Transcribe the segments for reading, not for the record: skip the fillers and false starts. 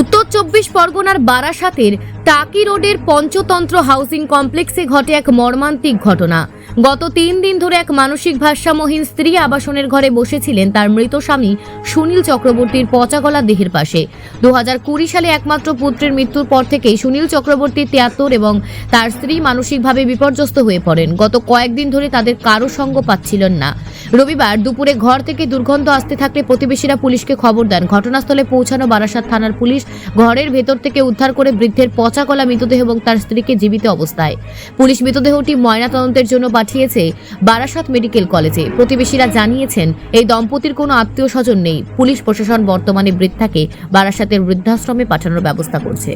উত্তর 24 পরগনার বারাসাতের টাকি রোডের পঞ্চতন্ত্র হাউজিং কমপ্লেক্সে ঘটে এক মর্মান্তিক ঘটনা। গত 3 দিন ধরে এক মানসিক ভারসাম্যহীন স্ত্রী আবাসনের ঘরে বসেছিলেন তার মৃত স্বামী সুনীল চক্রবর্তীর পচাগলা দেহের পাশে। 2020 সালে একমাত্র পুত্রের মৃত্যুর পর থেকেই সুনীল চক্রবর্তী 73 এবং তার স্ত্রী মানসিকভাবে বিপর্যস্ত হয়ে পড়েন। গত কয়েকদিন ধরে তাদের কারো সঙ্গ পাচ্ছিলেন না। রবিবার দুপুরে ঘর থেকে দুর্গন্ধ আসতে থাকলে প্রতিবেশীরা পুলিশকে খবর দেন। ঘটনাস্থলে পৌঁছানো বারাসাত থানার পুলিশ ঘরের ভেতর থেকে উদ্ধার করে বৃদ্ধের পচাগলা মৃতদেহ এবং তার স্ত্রীকে জীবিত অবস্থায়। পুলিশ মৃতদেহটি ময়নাতদন্তের জন্য পাঠিয়েছে বারাসাত মেডিকেল কলেজে। প্রতিবেশীরা জানিয়েছেন এই দম্পতির কোনো আত্মীয় স্বজন নেই। পুলিশ প্রশাসন বর্তমানে বৃদ্ধাকে বারাসাতের বৃদ্ধাশ্রমে পাঠানোর ব্যবস্থা করছে।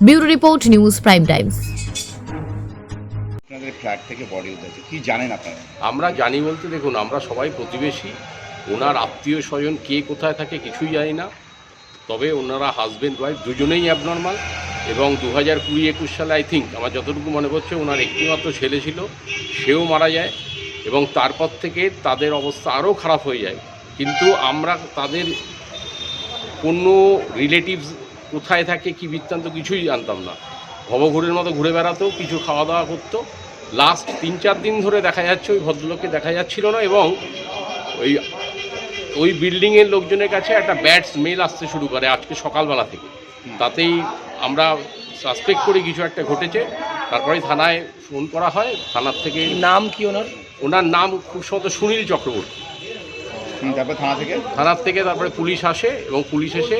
Bureau report, news prime Times. আপনাদের ফ্ল্যাট থেকে বডি উদ্ধার কি জানেন আপনারা? আমরা জানি বলতে দেখুন, আমরা সবাই প্রতিবেশী। ওনার আত্মীয় স্বজন কে কোথায় থাকে কিছুই জানি না। তবে ওনারা হাজব্যান্ড ওয়াইফ দুজনেই অ্যাবনর্মাল এবং 2020-21 সালে আই থিঙ্ক আমার যতটুকু মনে পড়ছে ওনার একটিমাত্র ছেলে ছিল, সেও মারা যায় এবং তারপর থেকে তাদের অবস্থা আরও খারাপ হয়ে যায়। কিন্তু আমরা তাদের কোনো রিলেটিভস কোথায় থাকে কি বৃত্তান্ত কিছুই জানতাম না। ভবঘুরের মতো ঘুরে বেড়াতো, কিছু খাওয়া দাওয়া করতো। লাস্ট 3-4 দিন ধরে দেখা যাচ্ছে ওই ভদ্রলোককে দেখা যাচ্ছিল না এবং ওই বিল্ডিংয়ের লোকজনের কাছে একটা ব্যাড স্মেল আসতে শুরু করে আজকে সকালবেলা থেকে। তাতেই আমরা সাসপেক্ট করি কিছু একটা ঘটেছে। তারপরে থানায় ফোন করা হয়। থানার থেকে নাম কি ওনার নাম খুব সম্ভবত সুনীল চক্রবর্তী। তারপর থানার থেকে তারপরে পুলিশ আসে এবং পুলিশ এসে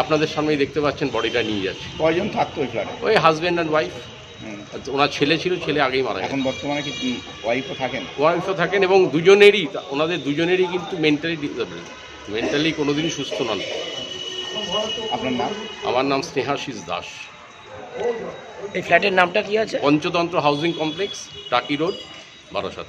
আপনাদের সামনেই দেখতে পাচ্ছেন বডিটা নিয়ে যাচ্ছে। কয়জন থাকতো ওই ফ্ল্যাটে? ওই হাজব্যান্ড অ্যান্ড ওয়াইফ। ওনার ছেলে ছিল, ছেলে আগেই মারা গেছে। এখন বর্তমানে কি ওয়াইফও থাকেন? ওয়াইফও থাকেন এবং ওনাদের দুজনেরই কিন্তু মেন্টালি ডিসেবল, মেন্টালি কোনোদিনই সুস্থ নন। আপনার নাম? আমার নাম স্নেহাশিস দাস। এই ফ্ল্যাটের নামটা কি আছে? পঞ্চতন্ত্র হাউজিং কমপ্লেক্স, টাকি রোড, বারাসাত।